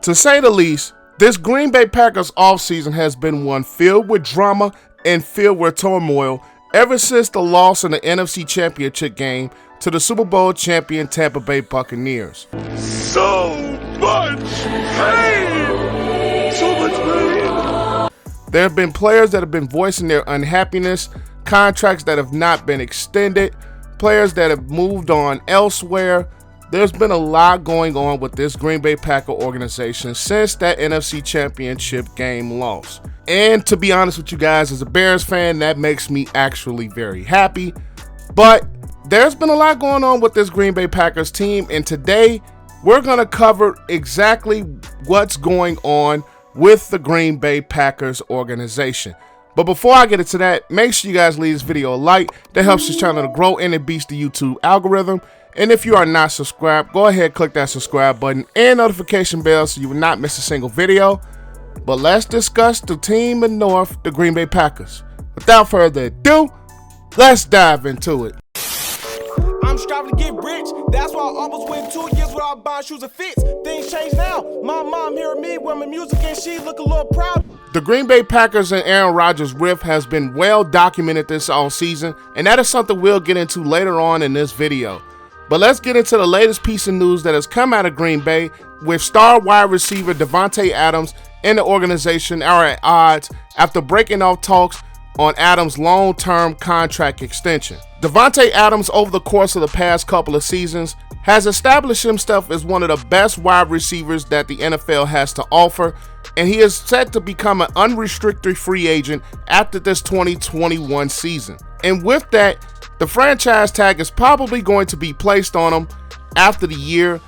To say the least, this Green Bay Packers offseason has been one filled with drama and filled with turmoil ever since the loss in the NFC Championship game to the Super Bowl champion Tampa Bay Buccaneers. So much pain! So much pain! There have been players that have been voicing their unhappiness, contracts that have not been extended, players that have moved on elsewhere. There's been a lot going on with this Green Bay Packer organization since that NFC Championship game loss. And to be honest with you guys, as a Bears fan, that makes me actually very happy. But there's been a lot going on with this Green Bay Packers team, and today we're going to cover exactly what's going on with the Green Bay Packers organization. But before I get into that, make sure you guys leave this video a like. That helps this channel to grow and it beats the YouTube algorithm. And if you are not subscribed, go ahead, click that subscribe button and notification bell so you will not miss a single video. But let's discuss the team in North, the Green Bay Packers. Without further ado, let's dive into it. I'm striving to get rich. That's why I almost went 2 years without buying shoes and fits. Things change now. My mom hearing me with my music and she look a little proud. The Green Bay Packers and Aaron Rodgers rift has been well documented this offseason, and that is something we'll get into later on in this video. But let's get into the latest piece of news that has come out of Green Bay, with star wide receiver Davante Adams and the organization are at odds after breaking off talks on Adams' long-term contract extension. Davante Adams, over the course of the past couple of seasons, has established himself as one of the best wide receivers that the NFL has to offer, and he is set to become an unrestricted free agent after this 2021 season. And with that, the franchise tag is probably going to be placed on him after the year.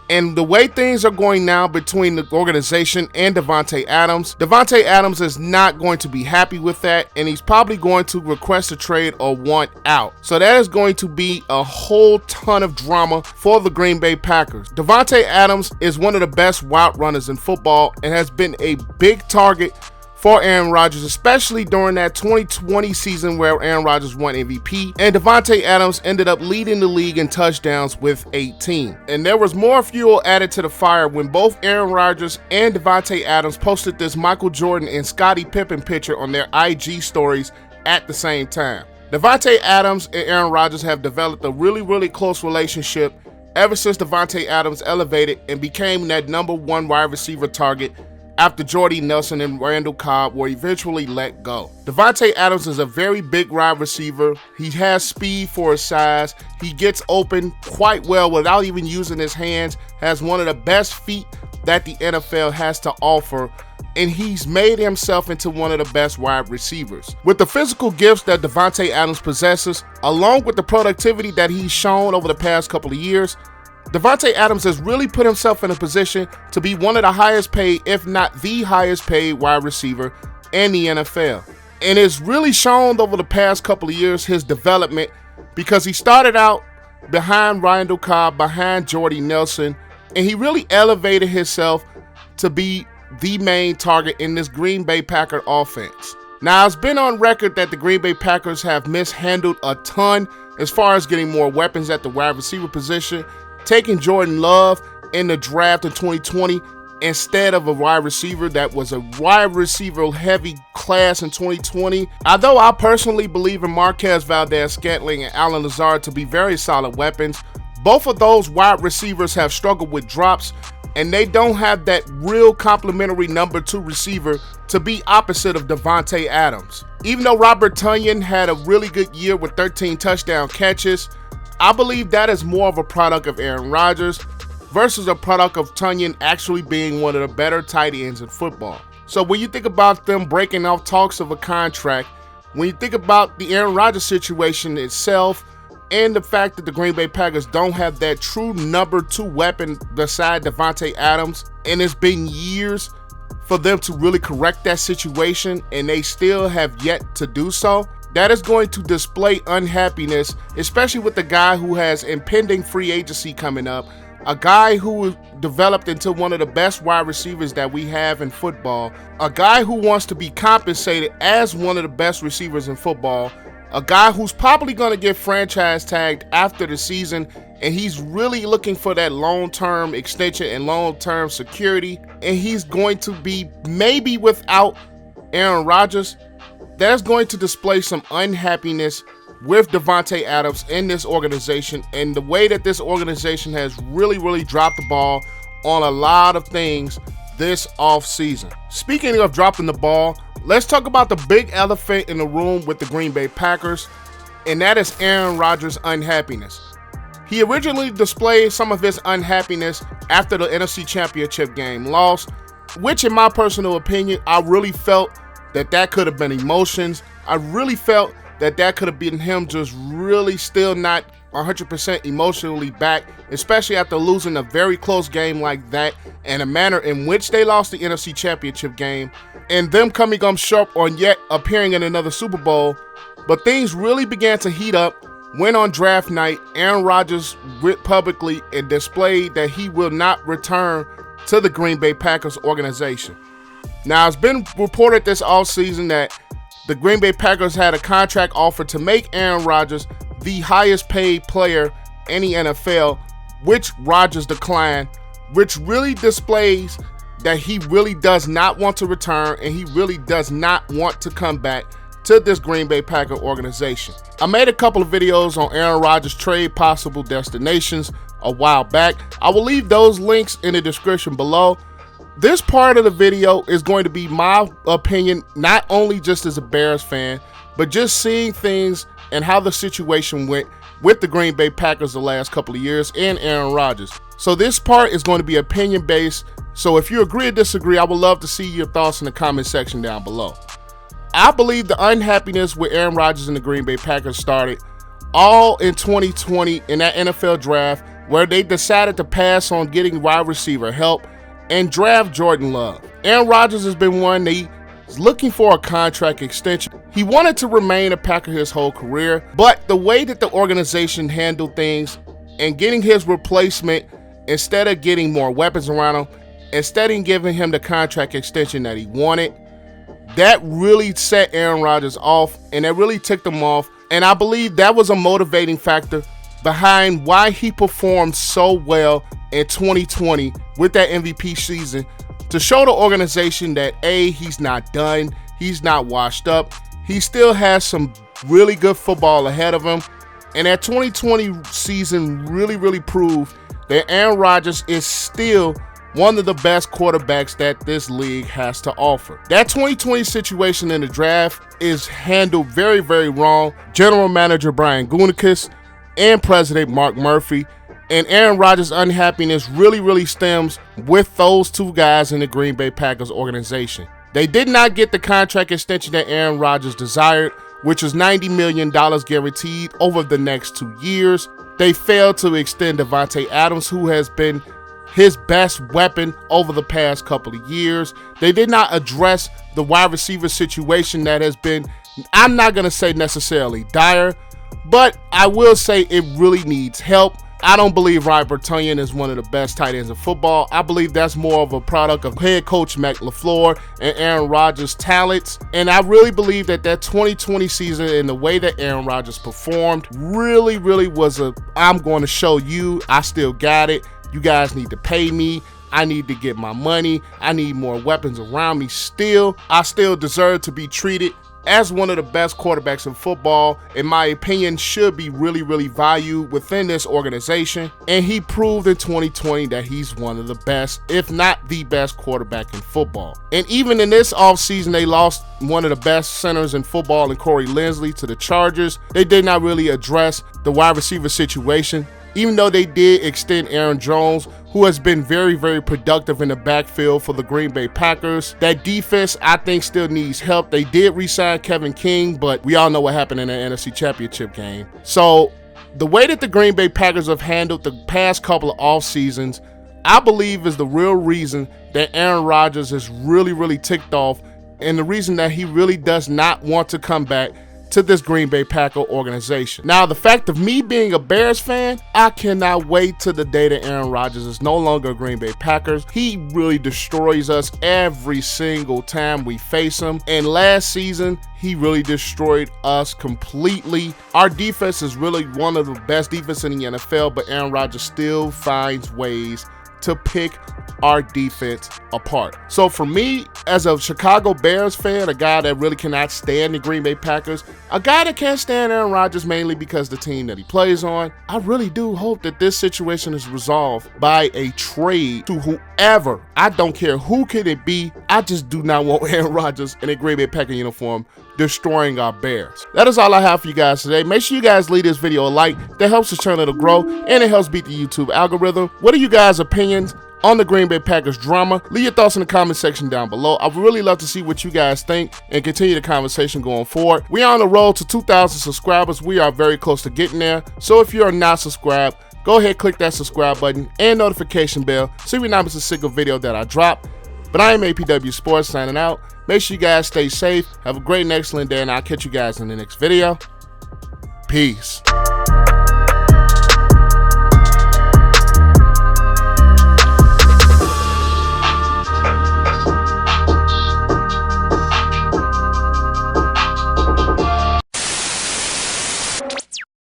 And the way things are going now between the organization and Davante Adams is not going to be happy with that, and he's probably going to request a trade or want out. So that is going to be a whole ton of drama for the Green Bay Packers. Davante Adams is one of the best route runners in football and has been a big target for Aaron Rodgers, especially during that 2020 season where Aaron Rodgers won MVP, and Davante Adams ended up leading the league in touchdowns with 18. And there was more fuel added to the fire when both Aaron Rodgers and Davante Adams posted this Michael Jordan and Scottie Pippen picture on their IG stories at the same time. Davante Adams and Aaron Rodgers have developed a really close relationship ever since Davante Adams elevated and became that #1 wide receiver target after Jordy Nelson and Randall Cobb were eventually let go. Davante Adams is a very big wide receiver. He has speed for his size. He gets open quite well without even using his hands, has one of the best feet that the NFL has to offer, and he's made himself into one of the best wide receivers. With the physical gifts that Davante Adams possesses, along with the productivity that he's shown over the past couple of years, Davante Adams has really put himself in a position to be one of the highest paid, if not the highest paid wide receiver in the NFL. And it's really shown over the past couple of years his development, because he started out behind Randall Cobb, behind Jordy Nelson, and he really elevated himself to be the main target in this Green Bay Packer offense. Now, it's been on record that the Green Bay Packers have mishandled a ton as far as getting more weapons at the wide receiver position, taking Jordan Love in the draft in 2020 instead of a wide receiver that was a wide receiver heavy class in 2020. Although I personally believe in Marquez Valdes-Scantling and Allen Lazard to be very solid weapons, both of those wide receivers have struggled with drops, and they don't have that real complementary #2 receiver to be opposite of Davante Adams. Even though Robert Tonyan had a really good year with 13 touchdown catches, I believe that is more of a product of Aaron Rodgers versus a product of Tonyan actually being one of the better tight ends in football. So when you think about them breaking off talks of a contract, when you think about the Aaron Rodgers situation itself, and the fact that the Green Bay Packers don't have that true #2 weapon beside Davante Adams, and it's been years for them to really correct that situation, and they still have yet to do so, that is going to display unhappiness, especially with the guy who has impending free agency coming up, a guy who developed into one of the best wide receivers that we have in football, a guy who wants to be compensated as one of the best receivers in football, a guy who's probably going to get franchise tagged after the season, and he's really looking for that long-term extension and long-term security, and he's going to be maybe without Aaron Rodgers. That's going to display some unhappiness with Davante Adams in this organization, and the way that this organization has really dropped the ball on a lot of things this offseason. Speaking of dropping the ball, let's talk about the big elephant in the room with the Green Bay Packers, and that is Aaron Rodgers' unhappiness. He originally displayed some of his unhappiness after the NFC Championship game loss, which in my personal opinion, I really felt that could have been emotions. I really felt that could have been him just really still not 100% emotionally back, especially after losing a very close game like that and a manner in which they lost the NFC Championship game, and them coming up short on yet appearing in another Super Bowl. But things really began to heat up when on draft night, Aaron Rodgers went publicly and displayed that he will not return to the Green Bay Packers organization. Now, it's been reported this offseason that the Green Bay Packers had a contract offer to make Aaron Rodgers the highest paid player in the NFL, which Rodgers declined, which really displays that he really does not want to return and he really does not want to come back to this Green Bay Packer organization. I made a couple of videos on Aaron Rodgers' trade possible destinations a while back. I will leave those links in the description below. This part of the video is going to be my opinion, not only just as a Bears fan, but just seeing things and how the situation went with the Green Bay Packers the last couple of years and Aaron Rodgers. So this part is going to be opinion based. So if you agree or disagree, I would love to see your thoughts in the comment section down below. I believe the unhappiness with Aaron Rodgers and the Green Bay Packers started all in 2020 in that NFL draft, where they decided to pass on getting wide receiver help and draft Jordan Love. Aaron Rodgers has been one that he's looking for a contract extension. He wanted to remain a Packer his whole career, but the way that the organization handled things and getting his replacement, instead of getting more weapons around him, instead of giving him the contract extension that he wanted, that really set Aaron Rodgers off, and that really ticked him off. And I believe that was a motivating factor behind why he performed so well in 2020 with that MVP season, to show the organization that A, he's not done, he's not washed up, he still has some really good football ahead of him. And that 2020 season really proved that Aaron Rodgers is still one of the best quarterbacks that this league has to offer. That 2020 situation in the draft is handled very wrong. General Manager Brian Gutekunst and President Mark Murphy, and Aaron Rodgers' unhappiness really stems with those two guys in the Green Bay Packers organization. They did not get the contract extension that Aaron Rodgers desired, which was $90 million guaranteed over the next 2 years. They failed to extend Davante Adams, who has been his best weapon over the past couple of years. They did not address the wide receiver situation that has been, I'm not going to say necessarily dire, but I will say it really needs help. I don't believe Ryan Bertunian is one of the best tight ends in football. I believe that's more of a product of head coach Matt LaFleur and Aaron Rodgers' talents. And I really believe that 2020 season and the way that Aaron Rodgers performed really was a, I'm going to show you I still got it. You guys need to pay me. I need to get my money. I need more weapons around me still. I still deserve to be treated as one of the best quarterbacks in football. In my opinion, should be really valued within this organization. And he proved in 2020 that he's one of the best, if not the best quarterback in football. And even in this offseason, they lost one of the best centers in football in Corey Linsley to the Chargers. They did not really address the wide receiver situation, even though they did extend Aaron Jones, who has been very productive in the backfield for the Green Bay Packers. That defense, I think, still needs help. They did re-sign Kevin King, but we all know what happened in the NFC Championship game. So the way that the Green Bay Packers have handled the past couple of off seasons, I believe is the real reason that Aaron Rodgers is really ticked off, and the reason that he really does not want to come back to this Green Bay Packer organization. Now, the fact of me being a Bears fan, I cannot wait till the day that Aaron Rodgers is no longer a Green Bay Packers. He really destroys us every single time we face him. And last season, he really destroyed us completely. Our defense is really one of the best defenses in the NFL, but Aaron Rodgers still finds ways to pick our defense apart. So for me, as a Chicago Bears fan, a guy that really cannot stand the Green Bay Packers, a guy that can't stand Aaron Rodgers mainly because the team that he plays on, I really do hope that this situation is resolved by a trade to whoever. I don't care who could it be. I just do not want Aaron Rodgers in a Green Bay Packer uniform destroying our Bears. That is all I have for you guys today. Make sure you guys leave this video a like. That helps the channel to grow and it helps beat the YouTube algorithm. What are you guys' opinions on the Green Bay Packers drama? Leave your thoughts in the comment section down below. I would really love to see what you guys think and continue the conversation going forward. We are on the road to 2,000 subscribers. We are very close to getting there. So if you are not subscribed, go ahead, click that subscribe button and notification bell so you not miss a single video that I drop. But I am APW Sports signing out. Make sure you guys stay safe. Have a great and excellent day, and I'll catch you guys in the next video. Peace.